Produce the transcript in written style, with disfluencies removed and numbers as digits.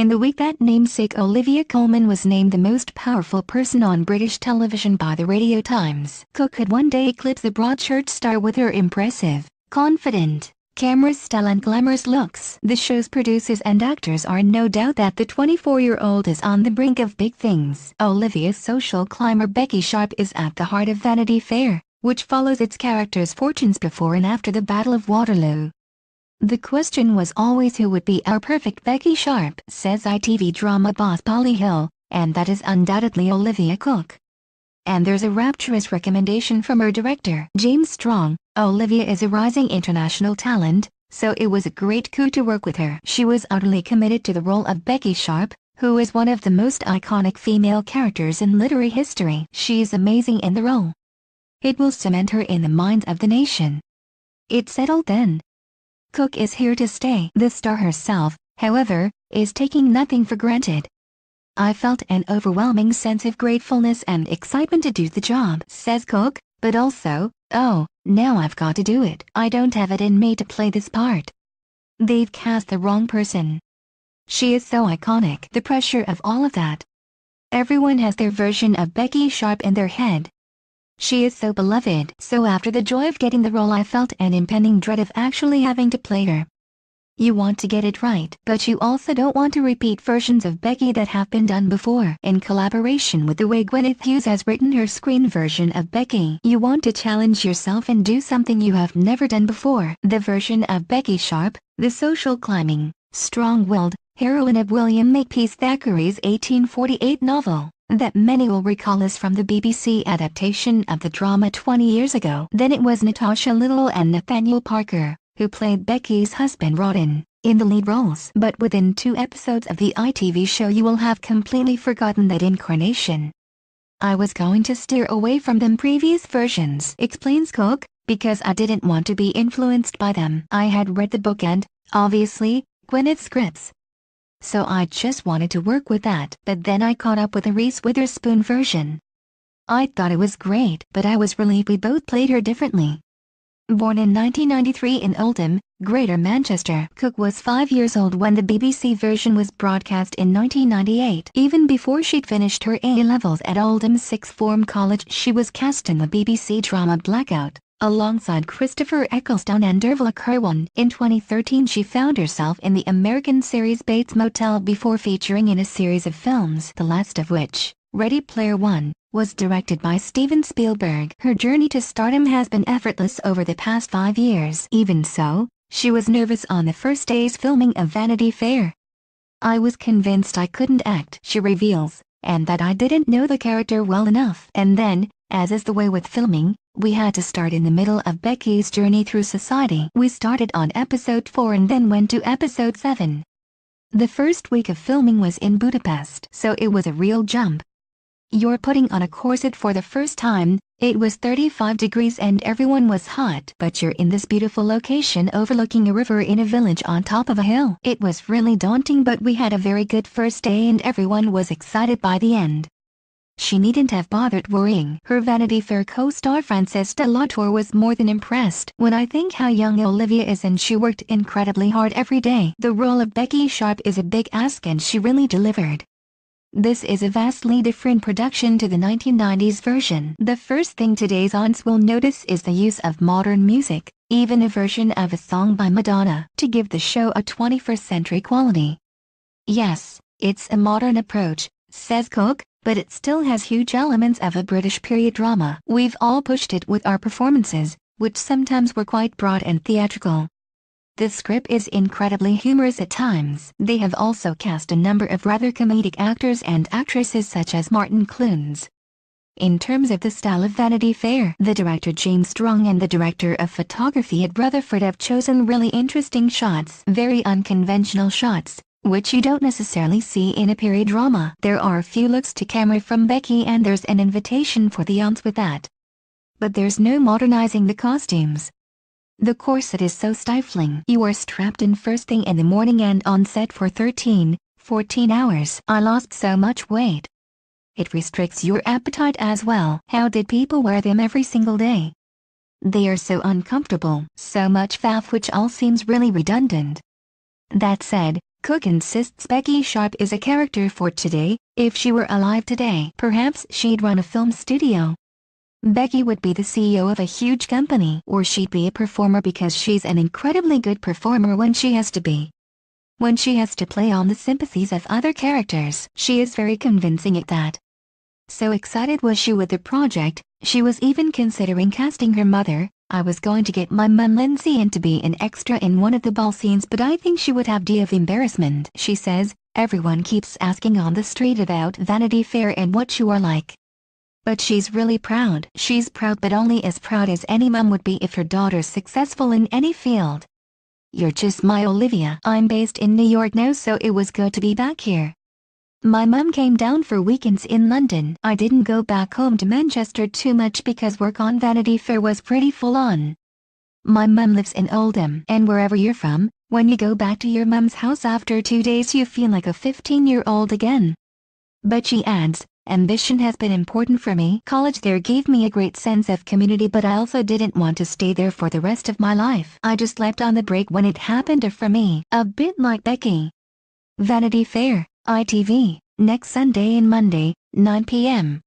In the week that namesake, Olivia Colman was named the most powerful person on British television by the Radio Times. Cooke could one day eclipse the Broadchurch star with her impressive, confident, camera style and glamorous looks. The show's producers and actors are in no doubt that the 24-year-old is on the brink of big things. Olivia's social climber Becky Sharp is at the heart of Vanity Fair, which follows its characters' fortunes before and after the Battle of Waterloo. The question was always who would be our perfect Becky Sharp, says ITV drama boss Polly Hill, and that is undoubtedly Olivia Cooke. And there's a rapturous recommendation from her director, James Strong. Olivia is a rising international talent, so it was a great coup to work with her. She was utterly committed to the role of Becky Sharp, who is one of the most iconic female characters in literary history. She's amazing in the role. It will cement her in the minds of the nation. It settled then. Cooke is here to stay. The star herself, however, is taking nothing for granted. I felt an overwhelming sense of gratefulness and excitement to do the job, says Cooke, but also, oh, now I've got to do it. I don't have it in me to play this part. They've cast the wrong person. She is so iconic. The pressure of all of that. Everyone has their version of Becky Sharp in their head. She is so beloved. So after the joy of getting the role, I felt an impending dread of actually having to play her. You want to get it right, but you also don't want to repeat versions of Becky that have been done before. In collaboration with the way Gwyneth Hughes has written her screen version of Becky, you want to challenge yourself and do something you have never done before. The version of Becky Sharp, the social climbing, strong-willed heroine of William Makepeace Thackeray's 1848 novel, that many will recall as from the BBC adaptation of the drama 20 years ago. Then it was Natasha Little and Nathaniel Parker, who played Becky's husband Rawdon, in the lead roles. But within 2 episodes of the ITV show you will have completely forgotten that incarnation. I was going to steer away from them previous versions, explains Cooke, because I didn't want to be influenced by them. I had read the book and, obviously, Gwyneth's scripts. So I just wanted to work with that. But then I caught up with the Reese Witherspoon version. I thought it was great, but I was relieved we both played her differently. Born in 1993 in Oldham, Greater Manchester, Cooke was 5 years old when the BBC version was broadcast in 1998. Even before she'd finished her A-levels at Oldham's Sixth Form College, she was cast in the BBC drama Blackout, alongside Christopher Eccleston and Dervla Kirwan. In 2013 she found herself in the American series Bates Motel before featuring in a series of films, the last of which, Ready Player One, was directed by Steven Spielberg. Her journey to stardom has been effortless over the past 5 years. Even so, she was nervous on the first day's filming of Vanity Fair. I was convinced I couldn't act, she reveals, and that I didn't know the character well enough. And then, as is the way with filming, we had to start in the middle of Becky's journey through society. We started on episode 4 and then went to episode 7. The first week of filming was in Budapest, so it was a real jump. You're putting on a corset for the first time. It was 35 degrees and everyone was hot. But you're in this beautiful location overlooking a river in a village on top of a hill. It was really daunting, but we had a very good first day and everyone was excited by the end. She needn't have bothered worrying. Her Vanity Fair co-star Frances de la Tour was more than impressed. When I think how young Olivia is and she worked incredibly hard every day. The role of Becky Sharp is a big ask and she really delivered. This is a vastly different production to the 1990s version. The first thing today's audience will notice is the use of modern music, even a version of a song by Madonna, to give the show a 21st century quality. Yes, it's a modern approach, says Cooke, but it still has huge elements of a British period drama. We've all pushed it with our performances, which sometimes were quite broad and theatrical. The script is incredibly humorous at times. They have also cast a number of rather comedic actors and actresses such as Martin Clunes. In terms of the style of Vanity Fair, the director James Strong and the director of photography at Rutherford have chosen really interesting shots, very unconventional shots, which you don't necessarily see in a period drama. There are a few looks to camera from Becky and there's an invitation for the audience with that. But there's no modernizing the costumes. The corset is so stifling. You are strapped in first thing in the morning and on set for 13, 14 hours. I lost so much weight. It restricts your appetite as well. How did people wear them every single day? They are so uncomfortable. So much faff which all seems really redundant. That said, Cooke insists Becky Sharp is a character for today. If she were alive today, perhaps she'd run a film studio. Becky would be the CEO of a huge company, or she'd be a performer because she's an incredibly good performer when she has to be. When she has to play on the sympathies of other characters, she is very convincing at that. So excited was she with the project, she was even considering casting her mother. I was going to get my mum Lindsay in to be an extra in one of the ball scenes, but I think she would have D of embarrassment. She says, everyone keeps asking on the street about Vanity Fair and what you are like. But she's really proud. She's proud, but only as proud as any mum would be if her daughter's successful in any field. You're just my Olivia. I'm based in New York now, so it was good to be back here. My mum came down for weekends in London. I didn't go back home to Manchester too much because work on Vanity Fair was pretty full on. My mum lives in Oldham, and wherever you're from, when you go back to your mum's house after 2 days you feel like a 15-year-old again. But she adds, ambition has been important for me. College there gave me a great sense of community, but I also didn't want to stay there for the rest of my life. I just left on the break when it happened for me, a bit like Becky. Vanity Fair, ITV, next Sunday and Monday, 9 p.m.